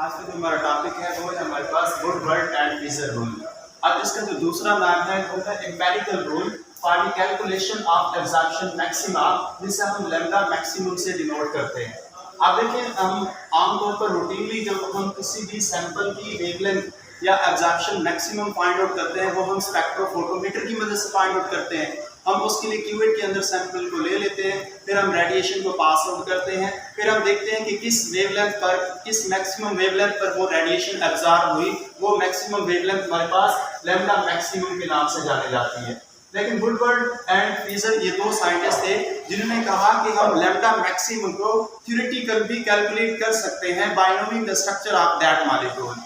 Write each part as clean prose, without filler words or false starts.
आज का जो हमारा टॉपिक है वो है हमारे पास वुडवर्ड एंड फ्रीजर रूल। अब इसका जो दूसरा नाम है वो है empirical rule for the calculation of absorption maxima, जिसे हम लैम्डा मैक्सिमम से डिनोट करते हैं। अब देखिए, हम आमतौर पर रूटीनली जब हम किसी भी सैंपल की वेवलेंथ या एब्जॉर्प्शन मैक्सिमम फाइंड आउट करते हैं वो हम स्पेक्ट्रोफोटोमीटर की मदद से फाइंड आउट करते हैं। हम उसके लिए क्यूवेट के अंदर सैंपल को ले लेते हैं, फिर हम रेडिएशन को पास आउट करते हैं, फिर हम देखते हैं कि किस वेवलेंथ पर, किस मैक्सिमम वेवलेंथ पर वो रेडिएशन एब्जॉर्ब हुई। वो मैक्सिमम वेवलेंथ हमारे पास लैम्डा मैक्सिमम के नाम से जाने जाती है। लेकिन वुडवर्ड एंड फ्रीजर ये दो साइंटिस्ट थे जिन्होंने कहा कि हम लैम्डा मैक्सिमम को थ्योरेटिकल भी कैलकुलेट कर सकते हैं bye knowing the structure of that molecule.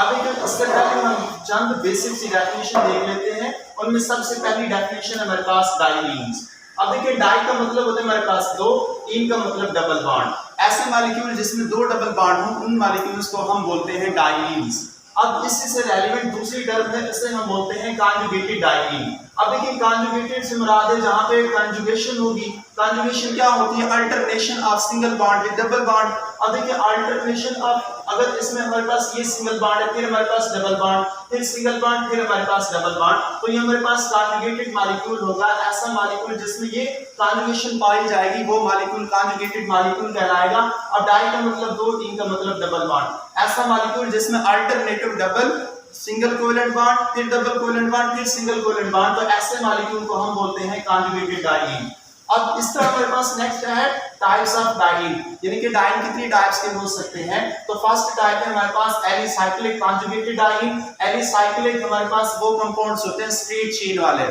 अब एक इससे पहले हम चंद बेसिक सी डेफिनेशन देख लेते हैं। उनमें सबसे पहली डेफिनेशन है हमारे पास डाइलीन्स। अब देखिए, डाई का मतलब होता है हमारे पास दो, इन का मतलब डबल बॉन्ड। ऐसे मॉलिक्यूल जिसमें दो डबल बॉन्ड हो उन मॉलिक्यूल्स को हम बोलते हैं डाइलीन्स। अब इससे से रेलेवेंट दूसरी टर्म है, इसे हम बोलते हैं कॉन्जुगेटेड डाइलीन। अब देखिए, कॉन्जुगेटेड से मुराद है जहां पे कॉन्जुगेशन होगी। कॉन्जुगेशन क्या होती है? Alternation of single bond with double bond. अब देखिए, अल्टरनेशन ऑफ, अगर इसमें हमारे पास ये सिंगल बॉन्ड है, फिर हमारे पास डबल बॉन्ड, फिर सिंगल बॉन्ड, फिर हमारे पास डबल बॉन्ड, तो ये हमारे पास कॉन्जुगेटेड मॉलिक्यूल होगा। ऐसा मॉलिक्यूल जिसमें ये कॉन्जुगेशन पाई जाएगी वो मॉलिक्यूल कॉन्जुगेटेड मॉलिक्यूल कहलाएगा। अब डाई का मतलब दो, इन का मतलब डबल बॉन्ड। ऐसा मॉलिक्यूल जिसमें alternative double, single covalent bond, फिर डबल कोवेलेंट बॉन्ड, फिर सिंगल कोवेलेंट बॉन्ड, तो ऐसे मॉलिक्यूल को हम बोलते हैं कॉन्जुगेटेड डाइलीन। अब इस तरह हमारे पास नेक्स्ट है टाइप्स ऑफ डाइलीन, यानी कि डाइलीन कितनी टाइप्स के हो सकते हैं। तो फर्स्ट टाइप है हमारे पास एलिसाइक्लिक कॉन्जुगेटेड डाइलीन। एलिसाइक्लिक हमारे पास वो कंपाउंड्स होते हैं स्ट्रेट चेन वाले।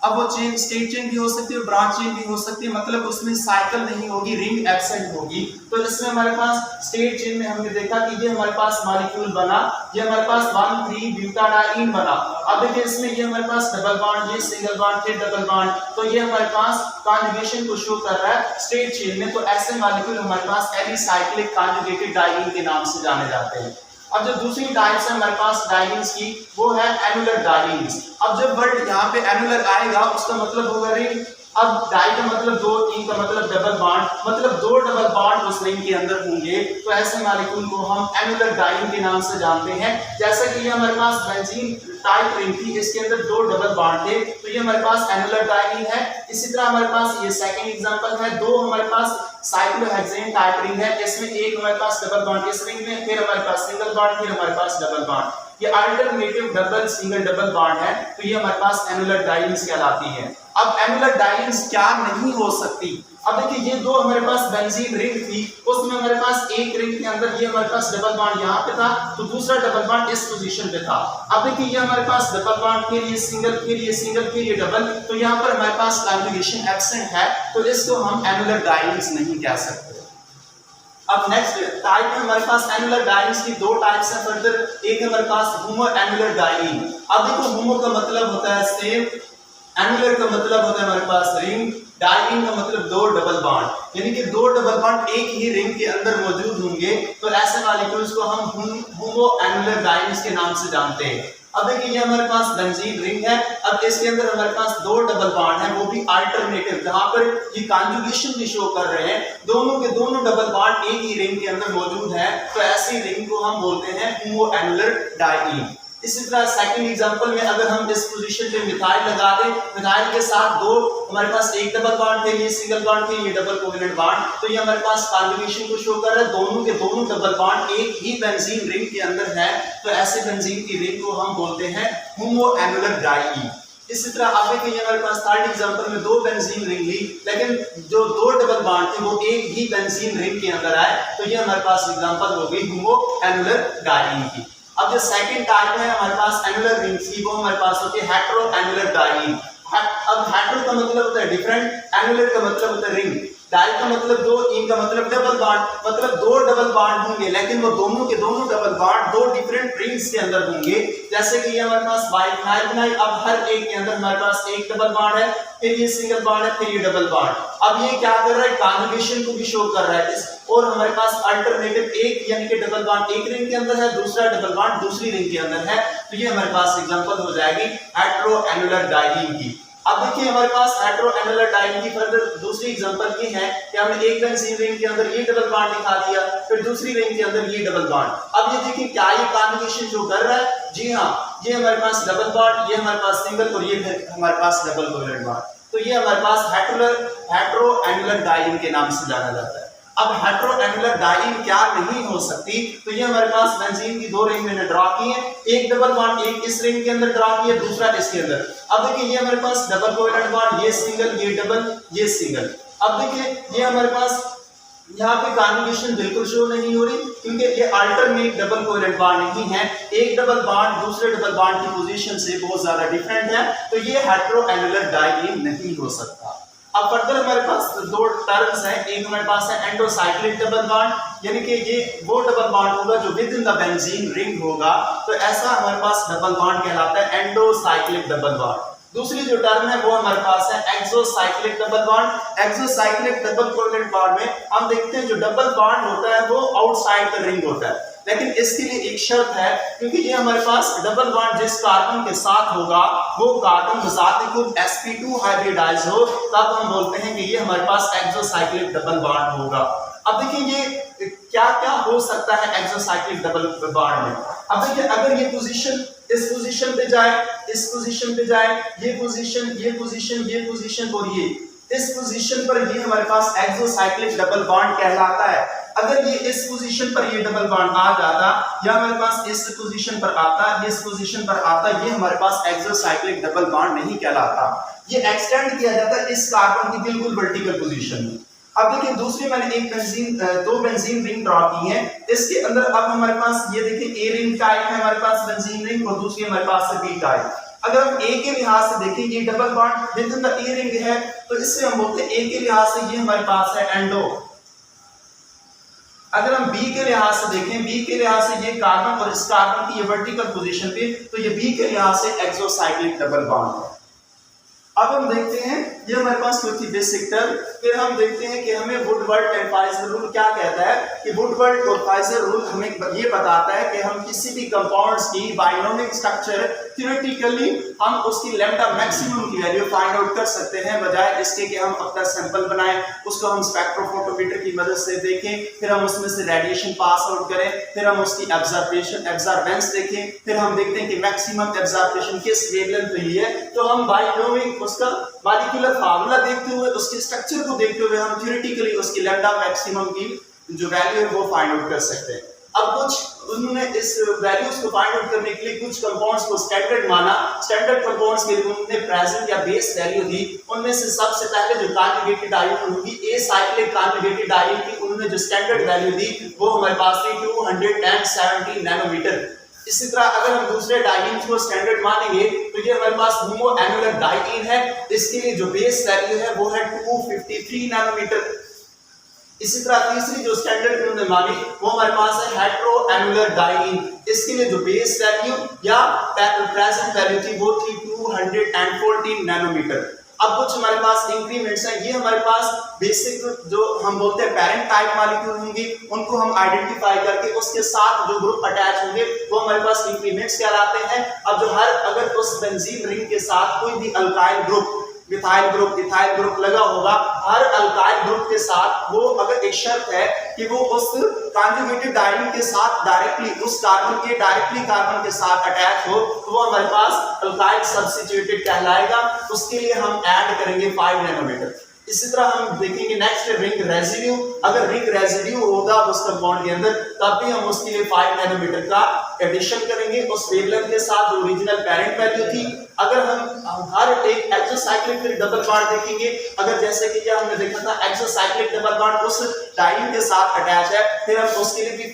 अब वो चेन स्ट्रेट चेन भी हो सकती है, ब्रांच चेन भी हो सकती है, मतलब उसमें साइकिल नहीं होगी, रिंग एब्सेंट होगी। तो इसमें हमारे पास स्ट्रेट चेन में हमने देखा कि ये हमारे पास मॉलिक्यूल बना, ये हमारे पास 1,3-ब्यूटाडाइन बना। अब देखिए, इसमें ये हमारे पास डबल बॉन्ड, ये सिंगल बॉन्ड, फिर डबल बॉन्ड, तो ये हमारे पास कॉन्जुगेशन को शो कर रहा है स्ट्रेट चेन में। तो ऐसे मॉलिक्यूल हमारे पास एलिसाइक्लिक कॉन्जुगेटेड डाइलीन के नाम से जाने जाते हैं। अब जो दूसरी टाइप्स है हमारे पास डाइलीन्स की, वो है एनुलर डाइलीन्स। अब जब वर्ड यहाँ पे एनुलर आएगा उसका मतलब होगा रिंग। अब डाई का मतलब दो, इन का मतलब डबल बॉन्ड, मतलब दो डबल बॉन्ड उस रिंग के अंदर होंगे, तो ऐसे मॉलिक्यूल को हम एनुलर डाइलीन के नाम से जानते हैं। जैसे कि ये हमारे पास बेंजीन टाइप रिंग थी, इसके अंदर दो डबल बॉन्ड थे, तो ये हमारे पास एनुलर डाइलीन है। इसी तरह हमारे पास ये सेकंड एग्जांपल है, दो हमारे पास साइक्लोहेक्सेन टाइप रिंग है, इसमें एक हमारे पास डबल बॉन्ड इस रिंग में, फिर हमारे पास सिंगल बॉन्ड, फिर हमारे पास डबल बॉन्ड। ये alternative double single double bond है, तो ये हमारे पास एनुलर डाइलीन्स कहलाती है। अब एनुलर डाइलीन्स क्या नहीं हो सकती? अब देखिए, ये दो हमारे पास बेंजीन रिंग थी, उसमें हमारे पास एक रिंग के अंदर ये हमारे पास डबल बॉन्ड यहाँ पे था, तो दूसरा डबल बॉन्ड इस पोजीशन पे था। अब देखिए, ये हमारे पास डबल बॉन्ड, फिर ये सिंगल, फिर ये सिंगल, फिर ये डबल, तो यहाँ पर हमारे पास कॉन्जुगेशन एब्सेंट है, तो इसको हम एनुलर डाइलीन्स नहीं कह सकते। अब नेक्स्ट टाइप है हमारे पास एनुलर डाइलीन्स की दो टाइप्स है फर्दर। एक है हमारे पास होमो एनुलर डाइलीन। अब देखो, होमो का मतलब होता है सेम, एनुलर का मतलब होता है हमारे पास रिंग, डाइलीन का मतलब दो डबल बॉन्ड, यानी कि दो डबल बॉन्ड एक ही रिंग के अंदर मौजूद होंगे, तो ऐसे मॉलिक्यूल्स को हम होमो एनुलर डाइलीन्स के नाम से जानते हैं। अब देखिए, ये हमारे पास बेंजीन रिंग है, अब इसके अंदर हमारे पास दो डबल बॉन्ड है, वो भी अल्टरनेटिव, जहां पर ये कॉन्जुगेशन भी शो कर रहे हैं, दोनों के दोनों डबल बॉन्ड एक ही रिंग के अंदर मौजूद है, तो ऐसी रिंग को हम बोलते हैं होमो एनुलर डाइलीन। इसी तरह सेकंड एग्जांपल में अगर हम इस पोजीशन पे मिथाइल लगा दें, मिथाइल के साथ दो हमारे पास एक डबल बॉन्ड थे, ये सिंगल बॉन्ड थे, ये डबल कोवेलेंट बॉन्ड, तो ये हमारे पास कॉन्जुगेशन को शो कर रहा है, दोनों के दोनों डबल बॉन्ड एक ही बेंजीन रिंग के अंदर है, तो ऐसे बेंजीन की रिंग को हम बोलते हैं होमो एनुलर डाइलीन। इसी तरह आप देखिए, हमारे पास थर्ड एग्जांपल में दो बेंजीन रिंग ली, लेकिन जो दो डबल बॉन्ड थे वो एक ही बेंजीन रिंग के अंदर आए, तो ये हमारे पास एग्जांपल हो गई होमो एनुलर डाइलीन की। अब जो सेकंड टाइप है हमारे पास एनुलर रिंग्स की, वो हमारे पास होती है हेटेरो एनुलर डाइलीन। अब हेटेरो का मतलब होता है डिफरेंट, एनुलर का मतलब होता है रिंग, डाई का मतलब दो, इन का मतलब डबल बॉन्ड, मतलब दो डबल बॉन्ड होंगे, लेकिन वो दोनों के दोनों डबल बॉन्ड दो डिफरेंट रिंग्स के अंदर होंगे। जैसे कि ये हमारे पास बाइफिनाइल, अब हर एक के अंदर हमारे पास एक डबल बॉन्ड है, फिर ये सिंगल बॉन्ड है, फिर ये डबल बॉन्ड। अब ये क्या कर रहा है? कॉन्जुगेशन को भी शो कर रहा है, और हमारे पास अल्टरनेटिव एक, यानी कि डबल बॉन्ड एक रिंग के अंदर है, दूसरा डबल बॉन्ड दूसरी रिंग के अंदर है, तो ये हमारे पास एग्जांपल हो जाएगी हेटेरो एनुलर डाइलीन की। अब देखिए हमारे पास हेटेरो एनुलर डाइईन की फर्दर दूसरी एग्जांपल ये है कि हमने एक बेंजीन रिंग के अंदर ये डबल बॉन्ड दिखा दिया, फिर दूसरी रिंग के अंदर ये डबल बॉन्ड। अब ये देखिए क्या ये कॉन्जुगेशन जो कर रहा है, जी हाँ, ये हमारे पास डबल बॉन्ड, ये हमारे पास सिंगल और ये हमारे पास डबल कोवेलेंट बॉन्ड। तो ये हमारे पास हेटेरो एनुलर डाइईन के नाम से जाना जाता है। अब हेटेरो एनुलर डाइईन क्या नहीं हो सकती, तो ये हमारे पास बेंजीन की दो रिंग मैंने ड्रा की है, एक डबल बॉन्ड एक इस रिंग के अंदर ड्रा की है, दूसरा इसके अंदर। अब देखिए ये हमारे पास डबल कोवेलेंट बॉन्ड, ये सिंगल, ये डबल, ये सिंगल। अब देखिए ये हमारे पास यहाँ पे कॉन्जुगेशन बिल्कुल शो नहीं हो रही, क्योंकि ये अल्टरनेट डबल कोवेलेंट बॉन्ड नहीं है, एक डबल बॉन्ड दूसरे डबल बॉन्ड की पोजीशन से बहुत ज्यादा डिफरेंट है, तो ये हेटेरो एनुलर डाइईन नहीं हो सकता। अब फर्दर हमारे पास दो टर्म्स हैं, एक हमारे पास है एंडोसाइक्लिक डबल बॉन्ड, यानी कि ये वो डबल बॉन्ड होगा जो with in the benzene ring होगा, तो ऐसा हमारे पास डबल बॉन्ड कहलाता है एंडोसाइक्लिक डबल बॉन्ड। दूसरी जो टर्म है वो हमारे पास है exocyclic double bond. Exocyclic double covalent bond में हम देखते हैं जो डबल बॉन्ड होता है वो आउटसाइड द रिंग होता है, लेकिन इसके लिए एक शर्त है, क्योंकि ये हमारे पास डबल बॉन्ड जिस कार्बन के साथ होगा वो कार्बन बजाते खुद sp2 हाइब्रिडाइज हो, तब हम बोलते हैं कि ये हमारे पास एक्सोसाइक्लिक डबल बॉन्ड होगा। अब देखिए ये क्या क्या हो सकता है एक्सोसाइक्लिक डबल बॉन्ड में। अब देखिए अगर ये पोजीशन इस पोजीशन पे जाए, इस पोजीशन पे जाए, ये पोजीशन, ये पोजीशन, ये पोजीशन और ये इस पोजीशन पर, ये हमारे पास एक्सोसाइक्लिक डबल बॉन्ड कहलाता है। अगर ये इस पोजीशन पर ये डबल बॉन्ड आ जाता, या हमारे पास इस पोजीशन पर आता, इस पोजीशन पर आता, ये हमारे पास एक्सोसाइक्लिक डबल बॉन्ड नहीं कहलाता, ये एक्सटेंड किया जाता है इस कार्बन की बिल्कुल वर्टिकल पोजीशन में। अब देखिए दूसरी मैंने एक बेंजीन दो बेंजीन रिंग ड्रॉ की है, इसके अंदर अब हमारे पास ये देखिए ए रिंग टाइप है हमारे पास बेंजीन रिंग, और दूसरी हमारे पास है बी टाइप। अगर हम ए के लिहाज से देखें ये double bond with in the a ring है, तो इससे हम बोलते हैं ए के लिहाज से ये हमारे पास है एंडो। अगर हम बी के लिहाज से देखें, बी के लिहाज से ये कार्बन और इस कार्बन की ये वर्टिकल पोजीशन पे, तो ये बी के लिहाज से एक्सोसाइक्लिक डबल बॉन्ड है। अब हम देखते हैं ये हमारे पास कोई थी बेसिक टर्म, फिर हम देखते हैं कि हमें वुडवर्ड एंड फाइजर रूल क्या कहता है, कि वुडवर्ड और फाइजर रूल हमें ये बताता है कि हम किसी भी कंपाउंड्स की बाइनोमिक स्ट्रक्चर थ्योरेटिकली हम उसकी लैम्डा मैक्सिमम की वैल्यू फाइंड आउट कर सकते हैं, बजाय इसके कि हम अपना सैंपल बनाएं, उसको हम स्पेक्ट्रोफोटोमीटर की मदद से देखें, फिर हम उसमें से रेडिएशन पास आउट करें, फिर हम उसकी एब्जॉर्बेंस देखें, फिर हम देखते हैं कि मैक्सिमम एब्जॉर्बेशन किस वेवलेंथ पे है, तो हम बाइनोमिक उसका मॉलिक्यूलर फार्मूला देखते हुए, उसके स्ट्रक्चर को देखते हुए हम थ्योरेटिकली उसकी लैम्डा मैक्सिमम की जो वैल्यू है वो फाइंड आउट कर सकते हैं। अब कुछ उन्होंने इस वैल्यूज को फाइंड आउट करने के लिए कुछ कंपाउंड्स को स्टैंडर्ड माना, स्टैंडर्ड कंपाउंड्स के लिए उन्होंने प्रेजेंट या बेस वैल्यू दी। उनमें से सबसे पहले जो कॉन्जुगेटेड आयन होगी ए साइक्लिक कॉन्जुगेटेड आयन की उन्होंने जो स्टैंडर्ड वैल्यू दी वो हमारे पास थी 270 नैनोमीटर। इसी तरह अगर हम दूसरे डाइईन को स्टैंडर्ड मानेंगे तो ये हमारे पास होमो एनुलर डाइईन है, इसके लिए जो बेस वैल्यू है वो है 253 नैनोमीटर। इसी तरह तीसरी जो स्टैंडर्ड उन्होंने मानी वो हमारे पास है हेटेरो एनुलर डाइईन, इसके लिए जो बेस वैल्यू या प्रेजेंट वैल्यू थी वो थी 214 नैनोमीटर। अब कुछ हमारे पास इंक्रीमेंट्स हैं, ये हमारे पास बेसिक जो हम बोलते हैं पेरेंट टाइप मॉलिक्यूल होंगे उनको हम आइडेंटिफाई करके उसके साथ जो ग्रुप अटैच होंगे वो हमारे पास इंक्रीमेंट्स कहलाते हैं। अब जो अगर उस बेंजीन रिंग के साथ कोई भी alkyl group, methyl group, ethyl group लगा होगा, हर अल्काइल ग्रुप के साथ वो अगर एक शर्त है कि वो उस कॉन्जुगेटेड डाइईन के साथ डायरेक्टली उस कार्बन के साथ अटैच हो तो वो हमारे पास अल्काइल सब्स्टिट्यूटेड कहलाएगा, उसके लिए हम ऐड करेंगे 5 नैनोमीटर। इसी तरह हम देखेंगे नेक्स्ट रिंग रेजिड्यू, अगर रिंग रेजिड्यू होगा उस कंपाउंड के अंदर तब भी हम उसके लिए 5 नैनोमीटर का एडिशन करेंगे उस वेवलेंथ के साथ जो ओरिजिनल पेरेंट वैल्यू थी। अगर हम हर एक एक्सोसाइक्लिक फिर डबल बॉन्ड देखेंगे, अगर जैसे कि क्या हमने देखा था एक्सोसाइक्लिक डबल बॉन्ड उस डाइईन के साथ अटैच है, फिर हम उसके लिए भी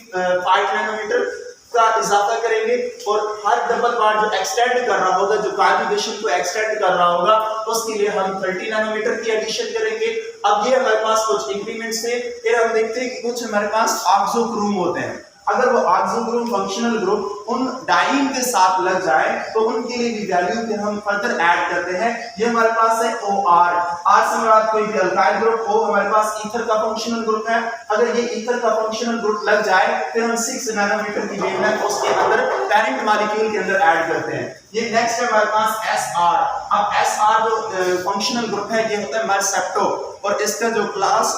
5 नैनोमीटर का इजाफा करेंगे और हर डबल बॉन्ड जो एक्सटेंड कर रहा होगा, जो कॉन्जुगेशन को एक्सटेंड कर रहा होगा उसके लिए हम 30 नैनोमीटर की एडिशन करेंगे। अब ये हमारे पास कुछ इंक्रीमेंट्स थे। फिर हम देखते हैं कि कुछ हमारे पास ऑक्सो क्रोम होते हैं। अगर वो ऑक्सो ग्रुप फंक्शनल ग्रुप उन डाइन के साथ लग जाए तो उनके लिए भी वैल्यू के हम फर्दर ऐड करते हैं। ये हमारे पास है OR, R से मुराद कोई भी अल्काइल ग्रुप, O हमारे पास ईथर का फंक्शनल ग्रुप है। अगर ये ईथर का फंक्शनल ग्रुप लग जाए फिर हम 6 नैनोमीटर की वेवलेंथ उसके अंदर पैरेंट मॉलिक्यूल के अंदर ऐड करते हैं। ये नेक्स्ट है हमारे पास SR। अब SR जो फंक्शनल ग्रुप है ये होता है मरसेप्टो और इसका जो क्लास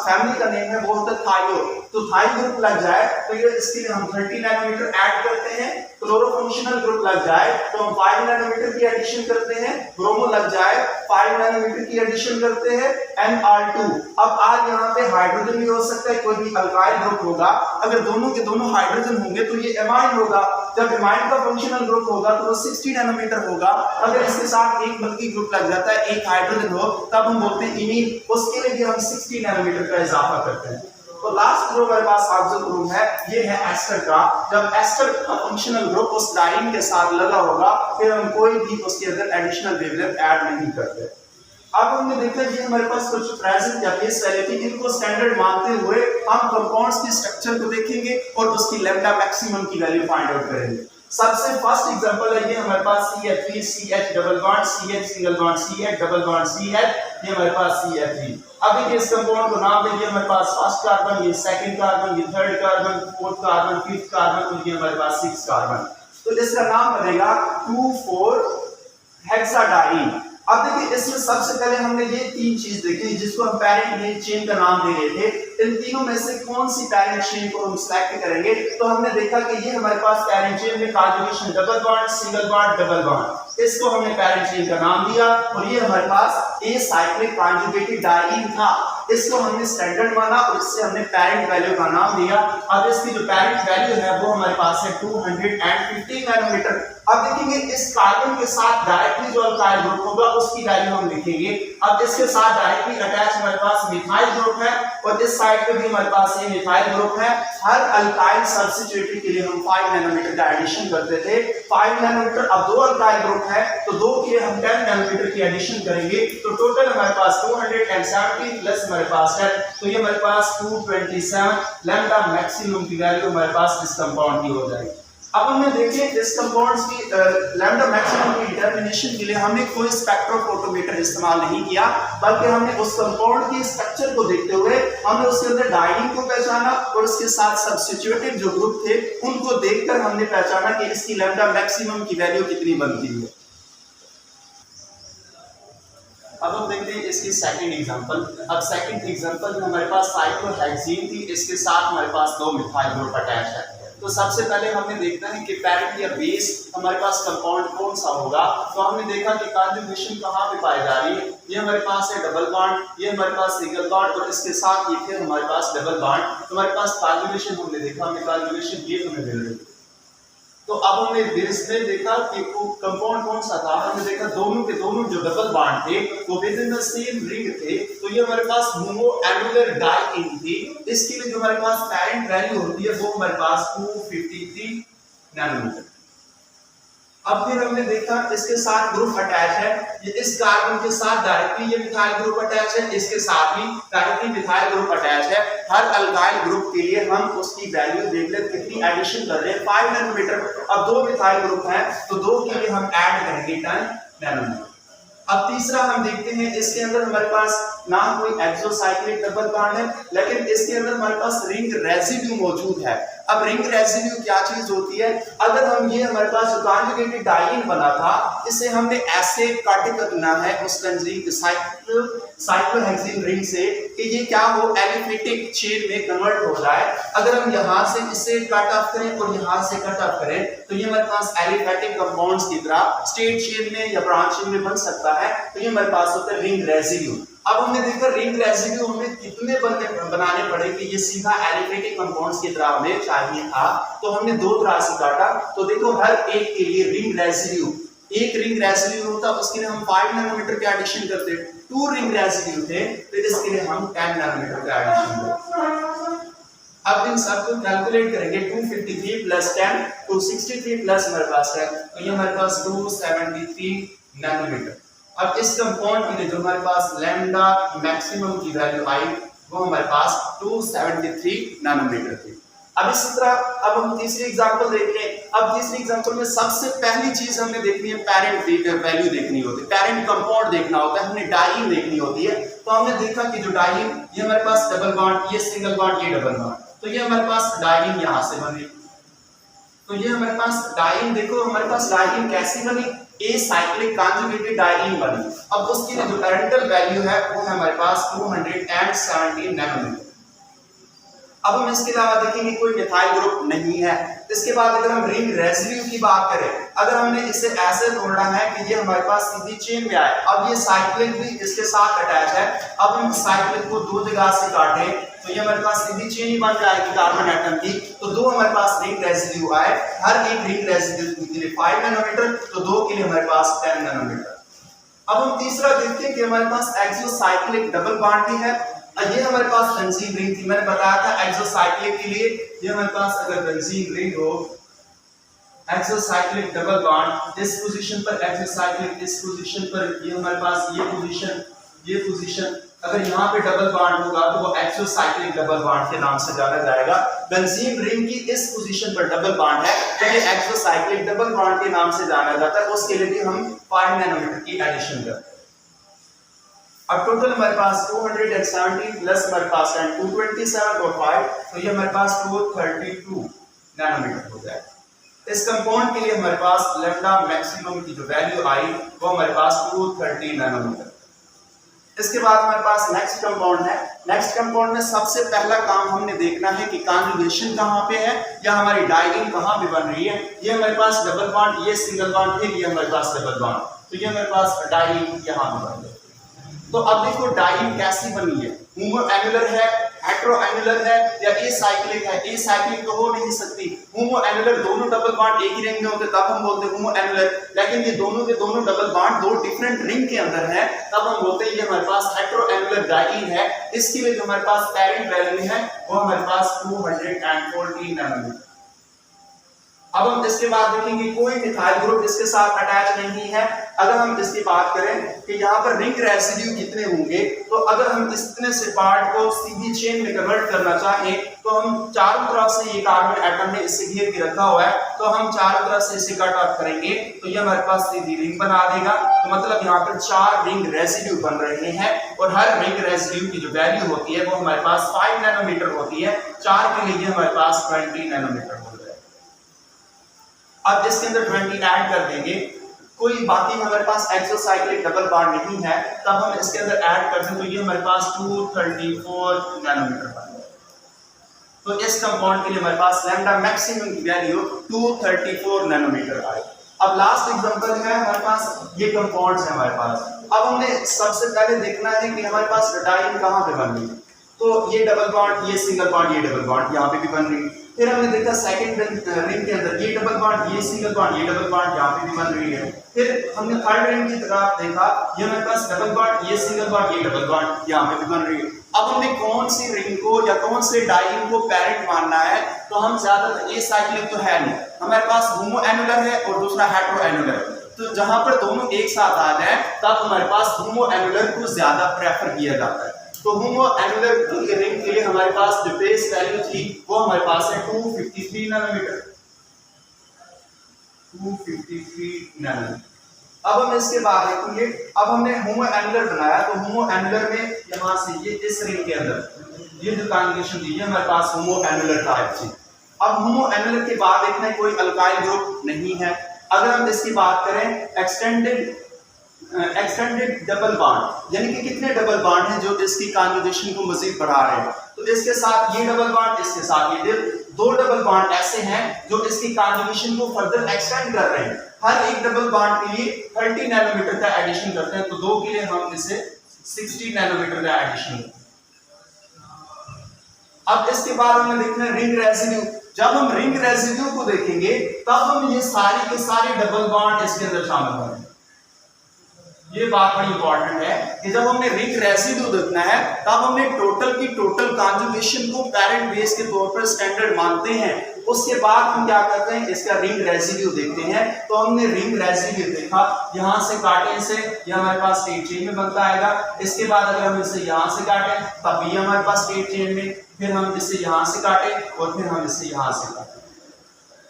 फैमिली का नेम है वो होता है थायो। तो थाई ग्रुप लग जाए तो ये इसके लिए हम 30 नैनोमीटर ऐड करते हैं। क्लोरो फंक्शनल ग्रुप लग जाए तो हम 5 नैनोमीटर की एडिशन करते हैं। ब्रोमो लग जाए 5 नैनोमीटर की एडिशन करते हैं। NR2। अब R यहाँ पे हाइड्रोजन भी हो सकता है, कोई भी अल्काइल ग्रुप होगा। अगर दोनों के दोनों हाइड्रोजन होंगे तो ये एमाइन होगा। जब एमाइन का फंक्शनल ग्रुप होगा तो वो 60 नैनोमीटर होगा। अगर इसके साथ एक बल्कि ग्रुप लग जाता है, एक हाइड्रोजन हो, तब हम बोलते हैं इमीन, उसके लिए भी हम 60 नैनोमीटर का इजाफा करते हैं। तो लास्ट जो हमारे पास ऑक्सो ग्रुप है ये है एस्टर का। जब एस्टर का फंक्शनल ग्रुप उस डाइन के साथ लगा होगा फिर हम कोई भी उसके अंदर एडिशनल वेवलेंथ ऐड नहीं करते। अब हमने देखा ये हमारे पास कुछ प्रेजेंट या बेस वैल्यू थी, इनको स्टैंडर्ड मानते हुए हम कंपाउंड्स के स्ट्रक्चर को देखेंगे और उसकी लैम्डा मैक्सिमम की वैल्यू फाइंड आउट करेंगे। सबसे फर्स्ट एग्जांपल है ये हमारे पास CH3 CH double bond CH single bond CH double bond CH, ये हमारे पास CH3। अब इस कंपाउंड को नाम देंगे हमारे पास फर्स्ट कार्बन, ये सेकंड कार्बन, ये third carbon, fourth carbon, fifth carbon और ये हमारे पास 6 कार्बन। तो इसका नाम बनेगा 2,4 हेक्साडाइन। अब देखिए इसमें सबसे पहले हमने ये तीन चीज देखी जिसको हम पैरेंट चेन का नाम दे रहे थे। इन तीनों में से कौन सी पैरेंट चेन को हम सिलेक्ट करेंगे? तो हमने देखा कि ये हमारे पास पैरेंट चेन में conjugation double bond, single bond, double bond, इसको हमने पैरेंट चेन का नाम दिया और ये हमारे पास ए साइक्लिक कॉन्जुगेटेड डाइईन था। इसको हमने स्टैंडर्ड माना और इससे हमने पैरेंट वैल्यू का नाम दिया। अब इसकी जो पैरेंट वैल्यू है वो हमारे पास है 250 नैनोमीटर। अब देखेंगे इस कार्बन के साथ डायरेक्टली जो अल्काइल ग्रुप होगा उसकी वैल्यू हम लिखेंगे। अब इसके साथ डायरेक्टली अटैच हमारे पास मिथाइल ग्रुप है और इस साइड पे भी हमारे पास ये मिथाइल ग्रुप है। हर अल्काइल सब्स्टिट्यूट के लिए हम 5 नैनोमीटर का एडिशन करते थे। 5 नैनोमीटर, अब दो अल्काइल ग्रुप है तो दो के लिए हम 10 नैनोमीटर की एडिशन करेंगे तो टोटल हमारे पास 270 प्लस हमारे पास है तो ये हमारे पास 227 लैम्डा मैक्सिमम की वैल्यू हमारे पास इस कंपाउंड की हो जाएगी। अब हमने देखें इस कंपाउंड्स की लैम्डा मैक्सिमम की डिटरमिनेशन के लिए हमने कोई स्पेक्ट्रोफोटोमीटर इस्तेमाल नहीं किया, बल्कि हमने उस कंपाउंड के स्ट्रक्चर को देखते हुए हमने उसके अंदर डाइईन को पहचाना और उसके साथ सब्स्टिट्यूटेड जो ग्रुप थे उनको देखकर हमने पहचाना कि इसकी लैम्डा मैक्सिमम की वैल्यू कितनी बनती है। अब हम देखते हैं इसकी सेकंड एग्जांपल। अब सेकंड एग्जांपल में हमारे पास साइक्लोहेक्सीन थी, इसके साथ हमारे पास दो मिथाइल ग्रुप अटैच है। तो सबसे पहले हमने देखना है कि पैरेंट या बेस हमारे पास कंपाउंड कौन सा होगा। तो हमने देखा कि कॉन्जुगेशन कहाँ पे पाई जा रही है। ये हमारे पास है डबल बॉन्ड, ये हमारे पास सिंगल बॉन्ड और इसके साथ ये फिर हमारे पास डबल बॉन्ड। तो हमारे पास कॉन्जुगेशन हमने देखा, हमें कॉन्जुगेशन ये हमें मिल रही है। तो अब हमने इसमें देखा कि कंपाउंड कौन सा था। हमने देखा दोनों के दोनों जो डबल बॉन्ड थे वो with in the same ring थे। तो ये हमारे पास मोनो एनुलर डाइईन थी। इसके लिए जो हमारे पास पैरेंट वैल्यू होती है वो हमारे पास 253 नैनोमीटर। अब फिर हमने देखा इसके साथ ग्रुप अटैच है, ये इस कार्बन के साथ डायरेक्टली ये मिथाइल ग्रुप अटैच है, इसके साथ भी डायरेक्टली मिथाइल ग्रुप अटैच है। हर अल्काइल ग्रुप के लिए हम उसकी वैल्यू देख ले कितनी एडिशन कर रहे हैं 5 नैनोमीटर। अब दो मिथाइल ग्रुप है तो दो के लिए हम ऐड करेंगे 10 नैनोमीटर। अब तीसरा हम देखते हैं इसके अंदर हमारे पास ना कोई एक्सोसाइक्लिक डबल बॉन्ड है लेकिन इसके अंदर हमारे पास रिंग रेसिड्यू मौजूद है। अब रिंग रेसिड्यू क्या चीज होती है? अगर हम ये हमारे पास जो कॉन्जुगेटेड डाइईन बना था इसे हमने ऐसे काट करना है उस रिंग साइक्लोहेक्सीन रिंग से कि ये क्या हो एलिफेटिक चेन में कन्वर्ट हो जाए। अगर हम यहाँ से इसे कट ऑफ करें और यहाँ से कट ऑफ करें तो ये हमारे पास एलिफेटिक कंपाउंड्स की तरह स्ट्रेट चेन में या ब्रांच चेन में बन सकता है। तो ये हमारे पास होता है रिंग रेसिड्यू। अब हमने देखा रिंग रेसिड्यू हमें कितने बनाने पड़े कि ये सीधा एलिफेटिक कंपाउंड्स की तरह हमें चाहिए था। तो हमने दो तरह से काटा। तो देखो हर एक के लिए रिंग रेसिड्यू, एक रिंग रेसिड्यू होता उसके लिए हम 5 नैनोमीटर का एडिशन करते। 2 रिंग रेसिड्यू थे तो इसके लिए हम 10 नैनोमीटर का एडिशन करते। अब इन सबको कैलकुलेट करेंगे 253 प्लस 10 263 प्लस हमारे पास है तो ये हमारे पास 273 नैनोमीटर। अब इस कंपाउंड के लिए जो हमारे पास लैम्डा मैक्सिमम की वैल्यू आई वो हमारे पास 273 नैनोमीटर थी। अब इसी तरह अब हम तीसरी एग्जांपल देखते हैं। अब तीसरी एग्जांपल में सबसे पहली चीज हमने देखनी है पेरेंट वैल्यू देखनी होती है, पेरेंट कंपाउंड देखना होता है, हमने डाइईन देखनी होती है। तो हमने देखा कि जो डाइईन, ये हमारे पास डबल बॉन्ड, ये सिंगल बॉन्ड, ये डबल बॉन्ड, तो ये हमारे पास डाइईन यहां से बनी। तो ये हमारे पास डाइईन, देखो हमारे पास डाइईन कैसी बनी, ए साइक्लिक कॉन्जुगेटेड डाइईन बनी। अब उसकी जो पेरेंटल वैल्यू है वो है हमारे पास 217 नैनोमीटर। अब हम इसके अलावा देखेंगे कोई मिथाइल ग्रुप नहीं है। इसके बाद अगर हम रिंग रेसिड्यू की बात करें, अगर हमने इसे ऐसे तोड़ना है कि ये हमारे पास सीधी चेन में आए, अब ये साइक्लिक भी इसके साथ अटैच है, अब हम साइक्लिक को दो जगह से काटें तो ये हमारे पास सीधी चेन ही बन जाएगी कार्बन एटम की। तो दो हमारे पास रिंग रेसिड्यू आए, हर एक रिंग रेसिड्यू के लिए 5 नैनोमीटर, तो दो के लिए हमारे पास 10 नैनोमीटर। अब हम तीसरा देखते हैं कि हमारे पास एक्सोसाइक्लिक डबल बॉन्ड भी है। ये हमारे पास बेंजीन रिंग थी, मैंने बताया था एक्सोसाइक्लिक के लिए ये हमारे पास अगर बेंजीन रिंग हो, एक्सोसाइक्लिक डबल बॉन्ड इस पोजीशन पर, एक्सोसाइक्लिक इस पोजीशन पर, ये हमारे पास ये पोजीशन, अगर यहाँ पे डबल बॉन्ड होगा तो वो एक्सोसाइक्लिक डबल बॉन्ड के नाम से जाना जाएगा। बेंजीन रिंग की इस पोजीशन पर डबल बॉन्ड है तो ये एक्सोसाइक्लिक डबल बॉन्ड के नाम से जाना जाता है। उसके लिए भी हम 5 नैनोमीटर की एडिशन करते हैं। अब टोटल हमारे पास 270 प्लस हमारे पास 227 और 5, तो ये हमारे पास 232 नैनोमीटर हो जाएगा। इस कंपाउंड के लिए हमारे पास लैम्डा मैक्सिमम की जो वैल्यू आई वो हमारे पास 230 नैनोमीटर। इसके बाद हमारे पास नेक्स्ट कंपाउंड है। नेक्स्ट कंपाउंड में सबसे पहला काम हमने देखना है कि कॉन्जुगेशन कहाँ पे है या हमारी डाइईन कहाँ पे बन रही है। ये हमारे पास डबल बॉन्ड, ये सिंगल बॉन्ड, फिर ये हमारे पास डबल बॉन्ड, तो ये हमारे पास डाइईन यहाँ पे बन रही है। तो अब देखो डाइईन कैसी बनी है, होमो एनुलर है, हेटेरो एनुलर है या एसाइक्लिक है। एसाइक्लिक तो हो नहीं सकती, होमो एनुलर दोनों डबल बॉन्ड एक ही रिंग में होते तब हम बोलते हैं होमो एनुलर, लेकिन ये दोनों के दोनों डबल बॉन्ड दो डिफरेंट रिंग के अंदर है तब हम बोलते हैं ये हमारे पास हेटेरो एनुलर डाइईन है। इसके लिए जो हमारे पास पेरेंट वैल्यू है वो हमारे पास 214 नैनोमीटर। अब हम इसके बाद देखेंगे कोई मिथाइल ग्रुप इसके साथ अटैच नहीं है। अगर हम इसकी बात करें कि यहाँ पर रिंग रेसिड्यू कितने होंगे, तो अगर हम इतने से पार्ट को सीधी चेन में कन्वर्ट करना चाहें तो हम चारों तरफ से, ये कार्बन एटम ने इसे घेर के रखा हुआ है, तो हम चारों तरफ से इसे कट ऑफ करेंगे तो ये हमारे पास सीधी रिंग बना देगा। तो मतलब यहाँ पर 4 रिंग रेसिड्यू बन रहे हैं और हर रिंग रेसिड्यू की जो वैल्यू होती है वो हमारे पास 5 नैनोमीटर होती है। 4 के लिए हमारे पास 20 नैनोमीटर हो जाएगा। अब इसके अंदर 20 ऐड कर देंगे, कोई बाकी हमारे पास एक्सोसाइक्लिक डबल बॉन्ड नहीं है तब हम इसके अंदर ऐड कर दें तो ये हमारे पास 234 नैनोमीटर बन जाएगा। तो इस कंपाउंड के लिए हमारे पास लैम्डा मैक्सिमम की वैल्यू 234 नैनोमीटर आई। अब लास्ट एग्जांपल है हमारे पास, ये कंपाउंड्स है हमारे पास। अब हमने सबसे पहले देखना है कि हमारे पास डाइईन कहाँ पे बन रही है, तो ये डबल बॉन्ड, ये सिंगल बॉन्ड, ये डबल बॉन्ड यहाँ पे भी बन रही है। फिर हमने देखा सेकंड रिंग के अंदर ये डबल बॉन्ड, ये सिंगल बॉन्ड, ये डबल बॉन्ड यहाँ पे भी बन रही है। फिर हमने थर्ड रिंग की तरफ देखा, ये हमारे पास डबल बॉन्ड, ये सिंगल बॉन्ड, ये डबल बॉन्ड यहाँ पे भी बन रही है। अब हमने कौन सी रिंग को या कौन से डाइईन को पेरेंट मानना है, तो हम ज्यादातर एसाइक्लिक तो है नहीं, हमारे पास होमो एनुलर है और दूसरा हेटेरो एनुलर है। तो जहां पर दोनों एक साथ आ जाए तब हमारे पास होमो एनुलर को ज्यादा प्रेफर किया जाता है। तो होमो एनुलर रिंग के लिए हमारे पास जो बेस वैल्यू थी वो हमारे पास है 253 नैनोमीटर, 253 नैनोमीटर। अब हम इसके बाद देखेंगे, अब हमने होमो एनुलर बनाया तो होमो एनुलर में यहां से ये इस रिंग के अंदर ये जो कॉन्जुगेशन थी ये हमारे पास होमो एनुलर टाइप थी। अब होमो एनुलर के बाद देखना है कोई अल्काइल ग्रुप नहीं है। अगर हम इसकी बात करें एक्सटेंडेड डबल बॉन्ड, यानी कि कितने डबल बॉन्ड हैं जो इसकी कॉन्जुगेशन को मजीद बढ़ा रहे हैं, तो इसके साथ ये डबल बॉन्ड, इसके साथ ये दो डबल बॉन्ड ऐसे हैं जो इसकी कॉन्जुगेशन को फर्दर एक्सटेंड कर रहे हैं। हर एक डबल बॉन्ड के लिए 30 नैनोमीटर का एडिशन करते हैं, तो दो के लिए हम इसे 60 नैनोमीटर का एडिशन करते हैं। अब इसके बाद हमें देखना है रिंग रेसिड्यू। जब हम रिंग रेसिड्यू को देखेंगे तब हम ये सारे के सारे डबल बॉन्ड इसके अंदर शामिल होंगे। ये बात बड़ी इंपॉर्टेंट है कि जब हमने रिंग रेसिड्यू देखना है तब हमने टोटल की टोटल कॉन्जुगेशन को पैरेंट बेस के तौर पर स्टैंडर्ड मानते हैं। उसके बाद हम क्या करते हैं, इसका रिंग रेसिड्यू देखते हैं। तो हमने रिंग रेसिड्यू देखा, यहाँ से काटे से ये हमारे पास स्टेट चेन में बनता आएगा। इसके बाद अगर हम इसे यहाँ से काटें तब भी हमारे पास स्टेट चेन में, फिर हम इसे यहाँ से काटें और फिर हम इसे यहाँ से काटें।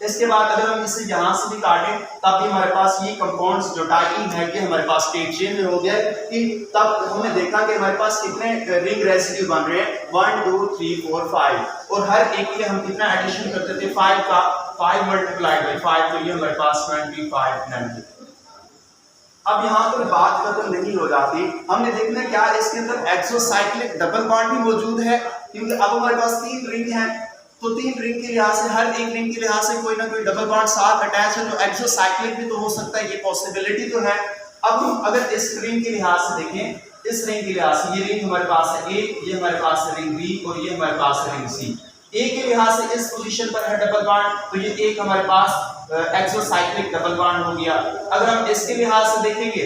इसके बाद अगर हम इसे यहाँ से भी काटें तब भी हमारे पास ये कंपाउंड्स जो टाइपिंग है कि हमारे पास स्टेट चेन में हो गया कि तब हमने देखा कि हमारे पास कितने रिंग रेसिड्यू बन रहे हैं 1 2 3 4 5 और हर एक के हम कितना एडिशन करते थे 5 का 5 मल्टीप्लाइड बाय 5 तो ये हमारे पास 25 नैनोमीटर। अब यहाँ पर बात खत्म नहीं हो जाती, हमने देखना क्या इसके अंदर एक्सोसाइक्लिक डबल बॉन्ड भी मौजूद है क्योंकि अब हमारे पास 3 रिंग हैं तो 3 रिंग के लिहाज से हर एक रिंग के लिहाज से कोई ना कोई डबल बॉन्ड साथ अटैच है तो एक्सोसाइक्लिक भी तो हो सकता है, ये पॉसिबिलिटी तो है। अब हम अगर इस रिंग के लिहाज से देखें, इस रिंग के लिहाज से ये रिंग हमारे पास है ए, ये हमारे पास है रिंग बी और ये हमारे पास है रिंग सी। ए के लिहाज से इस पोजीशन पर है डबल बॉन्ड तो ये एक हमारे पास एक्सोसाइक्लिक डबल बॉन्ड हो गया। अगर हम इसके लिहाज से देखेंगे,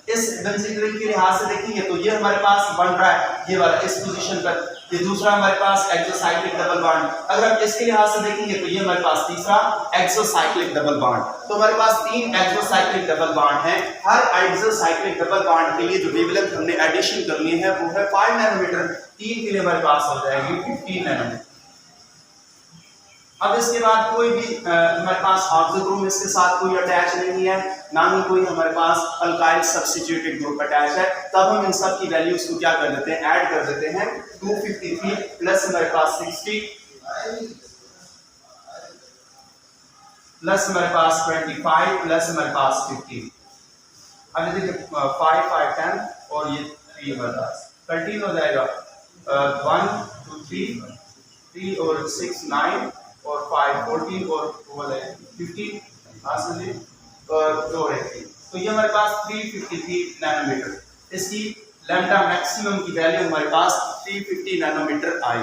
इस बेंजीन रिंग के लिहाज से देखेंगे तो ये हमारे पास बन रहा है ये वाला इस पोजीशन पर, ये दूसरा हमारे पास एक्सोसाइक्लिक डबल बॉन्ड। अगर हम इसके लिहाज से देखेंगे तो ये हमारे पास तीसरा एक्सोसाइक्लिक डबल बॉन्ड। तो हमारे पास 3 एक्सोसाइक्लिक डबल बॉन्ड है। हर एक्सोसाइक्लिक डबल बॉन्ड के लिए जो वेवलेंथ हमने एडिशन करनी है वो है 5 नैनोमीटर, 3 के लिए हमारे पास हो जाएगी 15 नैनोमीटर। अब इसके बाद कोई भी हमारे पास ऑक्सीजन ग्रुप इसके साथ कोई अटैच नहीं है, ना ही कोई हमारे पास अल्काइल सब्स्टिट्यूटेड ग्रुप अटैच है। तब हम इन सब की वैल्यूज को क्या कर देते हैं, ऐड कर देते हैं। 253 प्लस हमारे पास 60 प्लस हमारे पास 25 प्लस हमारे पास 15। अब देखिए 5 5 10 और ये 3 हमारे पास 13 हो जाएगा। 1 2 3 और 6 9 और 5 14 और 15 और 2 रहती। तो ये हमारे पास 353 नैनोमीटर, इसकी लैम्डा मैक्सिमम की वैल्यू हमारे पास 350 नैनोमीटर आई।